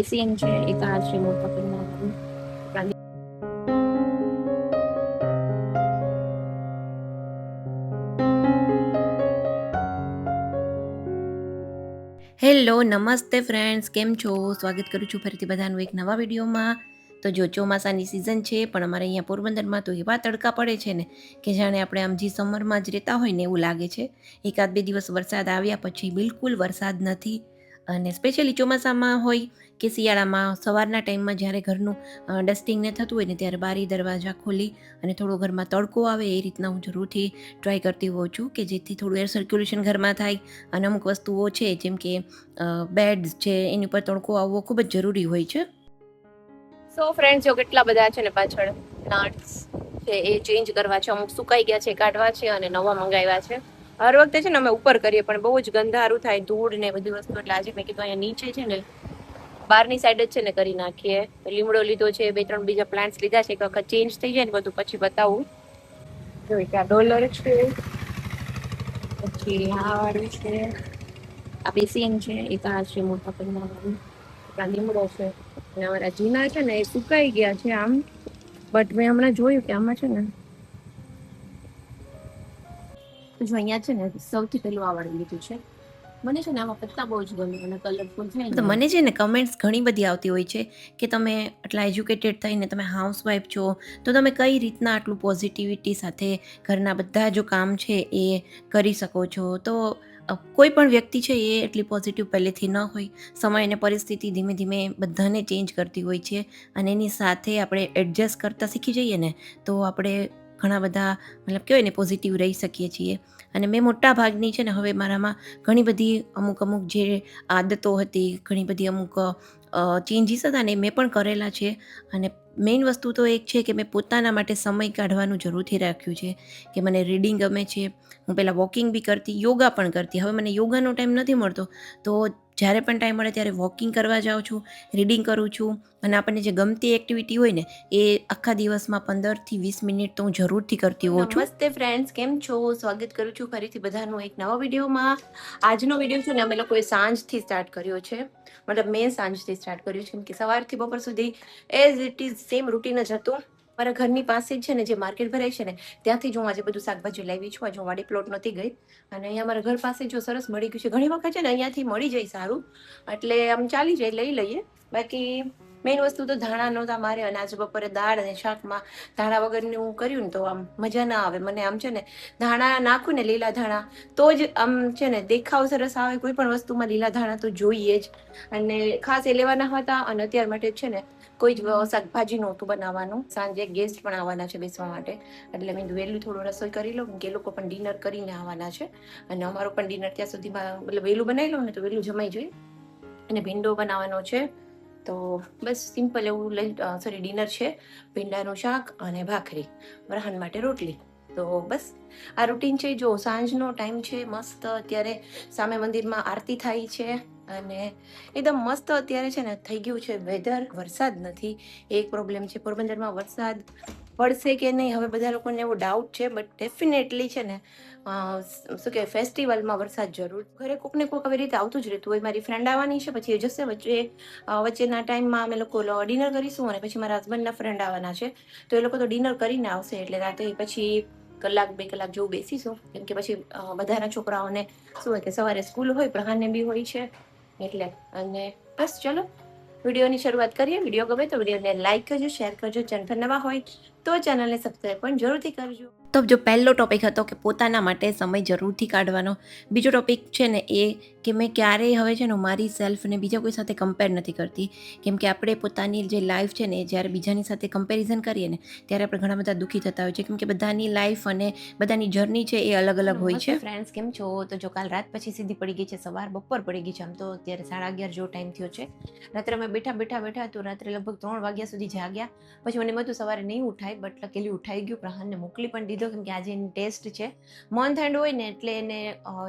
Scene છે એક આ છે મોટા પરિમાણનું. હેલો નમસ્તે ફ્રેન્ડ્સ, કેમ છો? સ્વાગત કરું છું ફરીથી બધાનું એક નવા વિડીયોમાં. તો જો ચોમાસાની સિઝન છે પણ અમારે અહીંયા પોરબંદરમાં તો એવા તડકા પડે છે ને કે જાણે આપણે આમ જે સમરમાં જ રહેતા હોય ને એવું લાગે છે. એકાદ બે દિવસ વરસાદ આવ્યા પછી બિલકુલ વરસાદ નથી. અને સ્પેશિયલી ચોમાસામાં હોય કે શિયાળામાં સવારના ટાઈમમાં જ્યારે ઘરનું ડસ્ટિંગ ને થતું હોય ને ત્યારે બારી દરવાજા ખોલી અને થોડો ઘરમાં તડકો આવે એ રીતના હું જરૂરથી ટ્રાય કરતી હોઉં છું કે જેથી થોડું એર સર્ક્યુલેશન ઘરમાં થાય. અને અમુક વસ્તુઓ છે જેમ કે બેડ્સ છે એની પર તડકો આવવો ખૂબ જ જરૂરી હોય છે. સો ફ્રેન્ડ્સ, જો કેટલા બધા છે ને પાછળ પ્લાન્ટ્સ છે એ ચેન્જ કરવા છે. અમુક સુકાઈ ગયા છે, કાઢવા છે અને નવા મંગાવ્યા છે. હર વખતે છે ને અમે ઉપર કરીએ પણ બહુ જ ગંધારું થાય, ધૂળ ને બધી વસ્તુ, એટલે આજે મેં કીધું અહીંયા નીચે છે ને બહારની સાઈડ જ છે ને કરી નાખીએ. લીમડો લીધો છે, 2-3 બીજા પ્લાન્ટ્સ લીધા છે. એક વખત ચેન્જ થઈ જાય ને બધું પછી બતાવું. જો ત્યાં ડોલર છે, પછી આ વાળું છે, આ બેસીન છે, એક આ છે મોટા પરિમાણનું, આ લીમડો છે. અને અમારા જૂના છે ને એ સુકાઈ ગયા છે આમ, બટ મેં હમણાં જોયું કે આમાં છે ને જો અહીંયા છે ને સૌથી પહેલું આવડી લીધું છે. મને છે ને આમાં પત્તા બહુ જ ગમે અને કલરફુલ છે. તો મને છે ને કમેન્ટ્સ ઘણી બધી આવતી હોય છે કે તમે આટલા એજ્યુકેટેડ થઈને તમે હાઉસવાઈફ છો તો તમે કઈ રીતના આટલું પોઝિટિવિટી સાથે ઘરના બધા જો કામ છે એ કરી શકો છો. તો કોઈ પણ વ્યક્તિ છે એ એટલી પોઝિટિવ પહેલેથી ન હોય. સમય અને પરિસ્થિતિ ધીમે ધીમે બધાને ચેન્જ કરતી હોય છે અને એની સાથે આપણે એડજસ્ટ કરતાં શીખી જઈએ ને તો આપણે ઘણા બધા મતલબ કહેવાય ને પોઝિટિવ રહી શકીએ છીએ. અને મેં મોટા ભાગની છે ને હવે મારામાં ઘણી બધી અમુક જે આદતો હતી, ઘણી બધી અમુક ચેન્જીસ હતા ને મેં પણ કરેલા છે. અને મેઇન વસ્તુ તો એક છે કે મેં પોતાના માટે સમય કાઢવાનું જરૂરથી રાખ્યું છે કે મને રીડિંગ ગમે છે. હું પહેલાં વોકિંગ બી કરતી, યોગા પણ કરતી. હવે મને યોગાનો ટાઈમ નથી મળતો તો જ્યારે પણ ટાઈમ મળે ત્યારે વોકિંગ કરવા જાઉં છું, રીડિંગ કરું છું. અને આપણને જે ગમતી એક્ટિવિટી હોય ને એ આખા દિવસમાં 15થી 20 મિનિટ તો હું જરૂરથી કરતી હોઉં છું. નમસ્તે ફ્રેન્ડ્સ, કેમ છો? સ્વાગત કરું છું ફરીથી બધાનું એક નવા વિડીયોમાં. આજનો વિડીયો છે ને અમે લોકોએ સાંજથી સ્ટાર્ટ કર્યો છે. મતલબ મેં સાંજથી સ્ટાર્ટ કર્યું છે કેમ કે સવારથી બપોર સુધી as it is same routine જ હતું. મારા ઘરની પાસે જ છે ને જે માર્કેટ ભરાય છે ને ત્યાંથી જ હું આજે બધું શાકભાજી લાવી છું. આજે હું વાડી પ્લોટ નથી ગઈ અને અહીંયા મારા ઘર પાસે જો સરસ મળી ગયું છે. ઘણી વખત છે ને અહીંયાથી મળી જાય સારું, એટલે આમ ચાલી જાય, લઈ લઈએ. બાકી મેઇન વસ્તુ તો ધાણા નહોતા મારે અને આજે બપોરે દાળ અને શાકમાં ધાણા વગરનું કર્યું ને તો આમ મજા ના આવે. મને આમ છે ને ધાણા નાખું ને, લીલા ધાણા, તો જ આમ છે ને દેખાવ સરસ આવે. કોઈ પણ વસ્તુમાં લીલા ધાણા તો જોઈએ જ. અને ખાસ એ લેવાના હતા અને અત્યાર માટે છે ને કોઈ જ શાકભાજી નહોતું બનાવવાનું. સાંજે ગેસ્ટ પણ આવવાના છે બેસવા માટે, એટલે મેં વહેલું થોડું રસોઈ કરી લઉં કે એ લોકો પણ ડિનર કરીને આવવાના છે અને અમારું પણ ડિનર ત્યાં સુધીમાં મતલબ વહેલું બનાવી લઉં ને તો વહેલું જમાઈ જાય. અને ભીંડો બનાવવાનો છે તો બસ સિમ્પલ એવું ડિનર છે. ભીંડાનું શાક અને ભાખરી, વરહાન માટે રોટલી. તો બસ આ રૂટીન છે. જો સાંજનો ટાઈમ છે, મસ્ત અત્યારે સામે મંદિરમાં આરતી થાય છે અને એકદમ મસ્ત અત્યારે છે ને થઈ ગયું છે વેધર. વરસાદ નથી, એક પ્રોબ્લેમ છે. પોરબંદરમાં વરસાદ પડશે કે નહીં હવે બધા લોકોને એવો ડાઉટ છે, બટ ડેફિનેટલી છે ને શું કહેવાય, ફેસ્ટિવલમાં વરસાદ જરૂર. ઘરે કોક ને કોક આવી રીતે આવતું જ રહેતું હોય. મારી ફ્રેન્ડ આવવાની છે, પછી એ જશે. વચ્ચેના ટાઈમમાં અમે લોકો ડિનર કરીશું અને પછી મારા હસબન્ડના ફ્રેન્ડ આવવાના છે તો એ લોકો તો ડિનર કરીને આવશે. એટલે રાતે પછી 1-2 કલાક જેવું બેસીશું કેમ કે પછી બધાના છોકરાઓને શું હોય કે સવારે સ્કૂલ હોય, પ્રહારને બી હોય છે એટલે. અને બસ ચલો વિડીયોની શરૂઆત કરીએ. વિડીયો ગમે તો વિડીયોને લાઈક કરજો, શેર કરજો. ચેનલ પર નવા હોય તો ચેનલને સબસ્ક્રાઈબ પણ જરૂરથી કરજો. તો જો પહેલો ટોપિક હતો કે પોતાના માટે સમય જરૂરથી કાઢવાનો. બીજો ટોપિક છે ને એ કે મેં ક્યારેય હવે છે ને મારી સેલ્ફને બીજા કોઈ સાથે કમ્પેર નથી કરતી. કેમ કે આપણે પોતાની જે લાઈફ છે ને જ્યારે બીજાની સાથે કમ્પેરિઝન કરીએ ને ત્યારે આપણે ઘણા બધા દુઃખી થતા હોય છે કેમ કે બધાની લાઈફ અને બધાની જર્ની છે એ અલગ અલગ હોય છે. ફ્રેન્ડ્સ, કેમ છો? તો જો કાલ રાત પછી સીધી પડી ગઈ છે સવાર, બપોર પડી ગઈ છે. આમ તો અત્યારે 11:30 જેવો ટાઈમ થયો છે. રાત્રે અમે બેઠા તો રાત્રે લગભગ 3 વાગ્યા સુધી જાગ્યા. પછી મને બધું સવારે નહીં ઉઠાય, બટ લકેલી ઉઠાઈ ગયું. પ્રહાનને મોકલી પણ લીધો, કેમ કે આજે એની ટેસ્ટ છે. મંથ એન્ડ હોય ને એટલે એને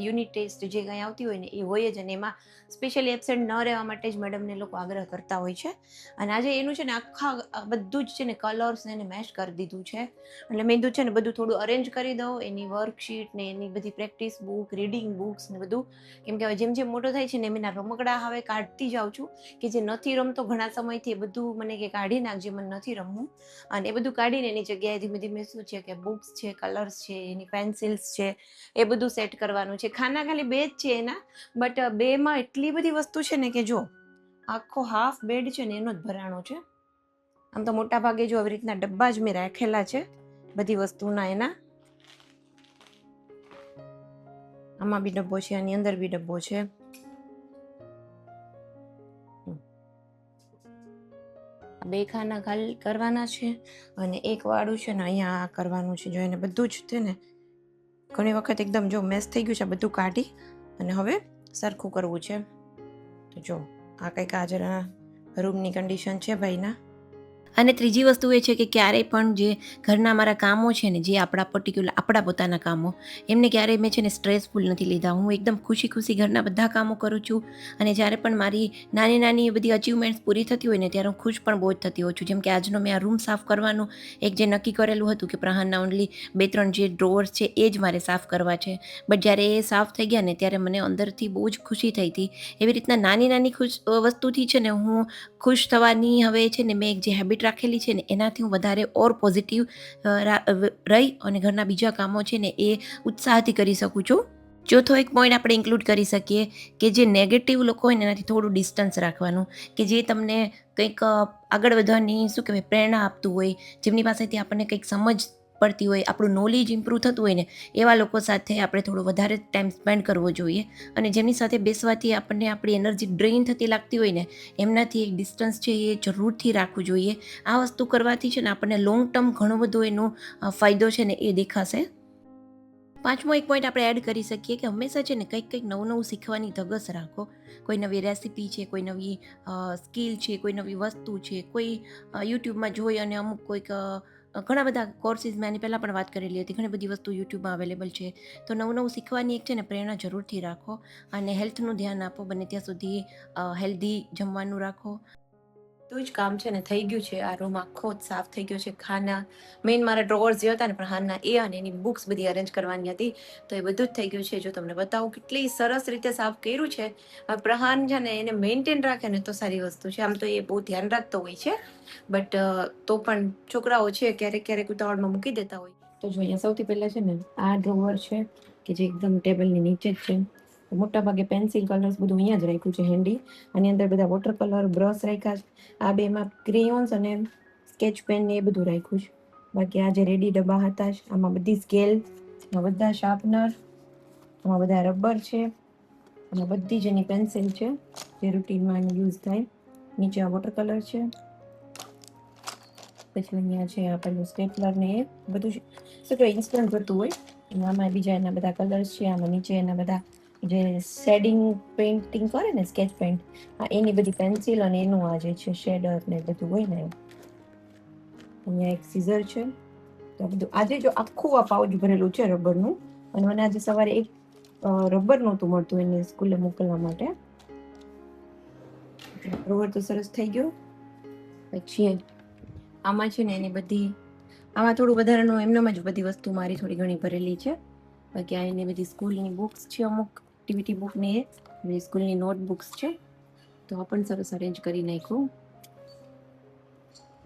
યુનિટ ટેસ્ટ જે કંઈ આવતી હોય ને એ હોય જ, અને એમાં સ્પેશિયલી એબસેન્ટ ન રહેવા માટે જ મેડમને લોકો આગ્રહ કરતા હોય છે. અને આજે એનું છે ને આખા બધું જ છે ને કલર્સ એને મેચ કરી દીધું છે. એટલે મેં કીધું છે ને બધું થોડું અરેન્જ કરી દઉં, એની વર્કશીટ ને એની બધી પ્રેક્ટિસ બુક, રીડિંગ બુક્સ ને બધું, કેમ કે હવે જેમ જેમ મોટો થાય છે ને એમ એના રમકડા હવે કાઢતી જાઉં છું, કે જે નથી રમતો ઘણા સમયથી એ બધું મને કે કાઢી નાખજે, મને નથી રમવું. અને એ બધું કાઢીને એની જગ્યાએ ધીમે ધીમે શું છે કે બુક્સ છે, કલર્સ છે, એની પેન્સિલ્સ છે, એ બધું સેટ કરવાનું છે. ખાના ખાલી 2 જ છે એના, બટ 2માં એટલી બધી વસ્તુ છે ને કે જો આખો હાફ બેડ છે ને એનો જ ભરાણો છે. આમ તો મોટા ભાગે જો આવી રીતના ડબ્બા જ મેં રાખેલા છે બધી વસ્તુના એના. આમાં બી ડબ્બો છે, આની અંદર બી ડબ્બો છે. બે ખાના ખાલી કરવાના છે અને એક વાળું છે ને અહીંયા કરવાનું છે. જો એને બધું જ છે ને ઘણી વખત એકદમ જો મેસ થઈ ગયું છે, બધું કાઢી અને હવે સરખું કરવું છે. તો જો આ કંઈક આજના રૂમની કન્ડિશન છે ભાઈના. અને ત્રીજી વસ્તુ એ છે કે ક્યારેય પણ જે ઘરના મારા કામો છે ને, જે આપણા પર્ટિક્યુલર આપણા પોતાના કામો, એમને ક્યારેય મેં છે ને સ્ટ્રેસફુલ નથી લીધા. હું એકદમ ખુશી ખુશી ઘરના બધા કામો કરું છું. અને જ્યારે પણ મારી નાની નાની બધી અચીવમેન્ટ્સ પૂરી થતી હોય ને ત્યારે હું ખુશ પણ બહુ જ થતી હોઉં છું. જેમ કે આજનો મેં આ રૂમ સાફ કરવાનું એક જે નક્કી કરેલું હતું કે પ્રહારના ઓનલી 2-3 જે ડ્રોઅર્સ છે એ જ મારે સાફ કરવા છે, બટ જ્યારે એ સાફ થઈ ગયા ને ત્યારે મને અંદરથી બહુ જ ખુશી થઈ હતી. એવી રીતના નાની નાની વસ્તુથી છે ને હું ખુશ થવાની હવે છે ને મેં એક જે હેબિટ રાખેલી છે ને એનાથી હું વધારે ઓર પોઝિટિવ રહી અને ઘરના બીજા કામો છે ને એ ઉત્સાહથી કરી શકું છું. ચોથો એક પોઈન્ટ આપણે ઇન્ક્લુડ કરી શકીએ કે જે નેગેટિવ લોકો હોય ને એનાથી થોડું ડિસ્ટન્સ રાખવાનું, કે જે તમને કંઈક આગળ વધવાની શું કહેવાય પ્રેરણા આપતું હોય, જેમની પાસેથી આપણને કંઈક સમજ પડતી હોય, આપણું નોલેજ ઇમ્પ્રૂવ થતું હોય ને એવા લોકો સાથે આપણે થોડો વધારે ટાઈમ સ્પેન્ડ કરવો જોઈએ. અને જેમની સાથે બેસવાથી આપણને આપણી એનર્જી ડ્રેઇન થતી લાગતી હોય ને એમનાથી એક ડિસ્ટન્સ છે એ જરૂરથી રાખવું જોઈએ. આ વસ્તુ કરવાથી છે ને આપણને લોંગ ટર્મ ઘણો બધો એનો ફાયદો છે ને એ દેખાશે. પાંચમો એક પોઈન્ટ આપણે એડ કરી શકીએ કે હંમેશા છે ને કંઈક નવું નવું શીખવાની ધગસ રાખો. કોઈ નવી રેસીપી છે, કોઈ નવી સ્કિલ છે, કોઈ નવી વસ્તુ છે, કોઈ યુટ્યુબમાં જોઈ અને અમુક કોઈક ઘણા બધા કોર્સિસ મેં એની પહેલાં પણ વાત કરેલી હતી, ઘણી બધી વસ્તુ યુટ્યુબમાં અવેલેબલ છે. તો નવું નવું શીખવાની એક છે ને પ્રેરણા જરૂરથી રાખો અને હેલ્થનું ધ્યાન આપો. બને ત્યાં સુધી હેલ્ધી જમવાનું રાખો. બધું જ કામ છે ને થઈ ગયું છે. આ રૂમ આખો જ સાફ થઈ ગયો છે. ખાના મેઇન મારા ડ્રોવર્સ જે હતા ને પ્રહારના એ અને એની બુક્સ બધી અરેન્જ કરવાની હતી, તો એ બધું જ થઈ ગયું છે. જો તમને બતાવું કેટલી સરસ રીતે સાફ કર્યું છે. પ્રહાન છે ને એને મેન્ટેન રાખે ને તો સારી વસ્તુ છે. આમ તો એ બહુ ધ્યાન રાખતો હોય છે, બટ તો પણ છોકરાઓ છે ક્યારેક ક્યારેક ઉતાવળમાં મૂકી દેતા હોય. તો જો અહીંયા સૌથી પહેલા છે ને આ ડ્રોવર છે કે જે એકદમ ટેબલની નીચે જ છે. મોટા ભાગે પેન્સિલ કલર્સ બધું અહીંયા જ રાખ્યું છે હેન્ડી. આની અંદર બધા વોટર કલર બ્રશ રાખ્યા છે. આ બેમાં ક્રેયોન્સ અને સ્કેચ પેન ને એ બધું રાખ્યું છે. બાકી આ જે રેડી ડબ્બા હતા જ, આમાં બધી સ્કેલ, આમાં બધા શાર્પનર, આમાં બધા રબર છે, આમાં બધી જ એની પેન્સિલ છે જે રૂટીનમાં યુઝ થાય. નીચે આ વોટર કલર છે, પછી અહીંયા છે આ પેલું સ્ટેપલર ને એ બધું શું કહેવાય ઇન્સ્ટન્ટ કરતું હોય. આમાં બીજા એના બધા કલર્સ છે. આમાં નીચે એના બધા જે શેડિંગ પેઇન્ટિંગ કરે ને સ્કેચ પેઇન્ટ, એની બધી પેન્સિલ અને એનું આ જે છે શેડર ને બધું હોય ને. અહીંયા એક સીઝર છે. તો બધું આજે જો આખું આ પાઉચ ભરેલું છે રબરનું. અને મને આજે સવારે એક રબર નહોતું મળતું એને સ્કૂલે મોકલવા માટે. રબર તો સરસ થઈ ગયો. પછી આમાં છે ને એની બધી આમાં થોડું વધારાનું એમનામાં જ બધી વસ્તુ મારી થોડી ઘણી ભરેલી છે. બાકી આ એની બધી સ્કૂલની બુક્સ છે, અમુક એક્ટિવિટી બુક ને એ બધી સ્કૂલની નોટબુક્સ છે. તો આ પણ સરસ અરેન્જ કરી નાખ્યું.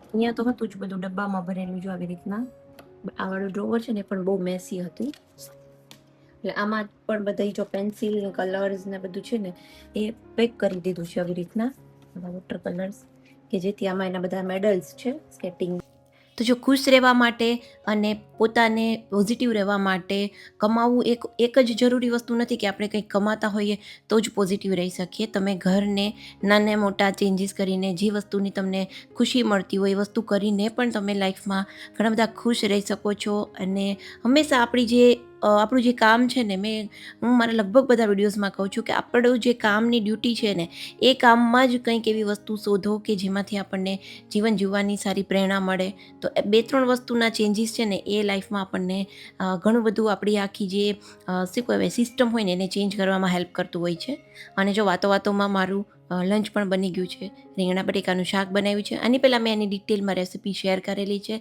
અહીંયા તો હતું જ બધું ડબ્બામાં ભરેલું જો આવી રીતના. આ વાળું ડ્રોવર છે ને પણ બહુ મેસી હતું. એટલે આમાં પણ બધા જો પેન્સિલ ને કલર્સ ને બધું છે ને એ પેક કરી દીધું છે આવી રીતના વોટર કલર્સ, કે જેથી આમાં એના બધા મેડલ્સ છે સ્કેટિંગ. તો જો ખુશ રહેવા માટે અને પોતાને પોઝિટિવ રહેવા માટે કમાવવું એક જ જરૂરી વસ્તુ નથી કે આપણે કંઈક કમાતા હોઈએ તો જ પોઝિટિવ રહી શકીએ. તમે ઘરને નાના મોટા ચેન્જીસ કરીને જે વસ્તુની તમને ખુશી મળતી હોય એ વસ્તુ કરીને પણ તમે લાઈફમાં ઘણા બધા ખુશ રહી શકો છો. અને હંમેશા આપણી જે આપણું જે કામ છે ને, હું મારા લગભગ બધા વિડીયોઝમાં કહું છું કે આપણું જે કામની ડ્યુટી છે ને, એ કામમાં જ કંઈક એવી વસ્તુ શોધો કે જેમાંથી આપણને જીવન જીવવાની સારી પ્રેરણા મળે. તો એ 2-3 વસ્તુના ચેન્જીસ છે ને, એ લાઈફમાં આપણને ઘણું બધું આપણી આખી જે શું કહેવાય સિસ્ટમ હોય ને એને ચેન્જ કરવામાં હેલ્પ કરતું હોય છે. અને જો વાતોમાં મારું લંચ પણ બની ગયું છે. રીંગણા બટેકાનું શાક બનાવ્યું છે. આની પહેલાં મેં એની ડિટેલમાં રેસીપી શેર કરેલી છે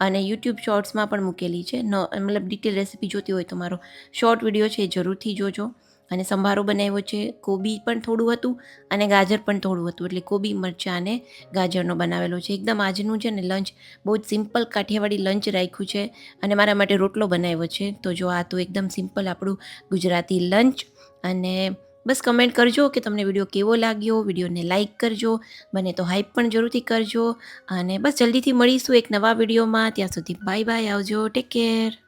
અને યુટ્યુબ શોર્ટ્સમાં પણ મૂકેલી છે. મતલબ ડિટેલ રેસીપી જોતી હોય તો મારો શોર્ટ વિડીયો છે એ જરૂરથી જોજો. અને સંભારો બનાવ્યો છે, કોબી પણ થોડું હતું અને ગાજર પણ થોડું હતું, એટલે કોબી, મરચાં અને ગાજરનો બનાવેલો છે. એકદમ આજનું છે ને લંચ બહુ જ સિમ્પલ કાઠિયાવાડી લંચ રાખ્યું છે અને મારા માટે રોટલો બનાવ્યો છે. તો જો આ તો એકદમ સિમ્પલ આપણું ગુજરાતી લંચ. અને બસ કમેન્ટ કરજો કે તમને વિડીયો કેવો લાગ્યો. વિડીયોને લાઇક કરજો, બને તો હાઈપ પણ જરૂરથી કરજો. અને બસ જલ્દીથી મળીશું એક નવા વિડીયોમાં. ત્યાં સુધી બાય બાય, આવજો, ટેક કેર.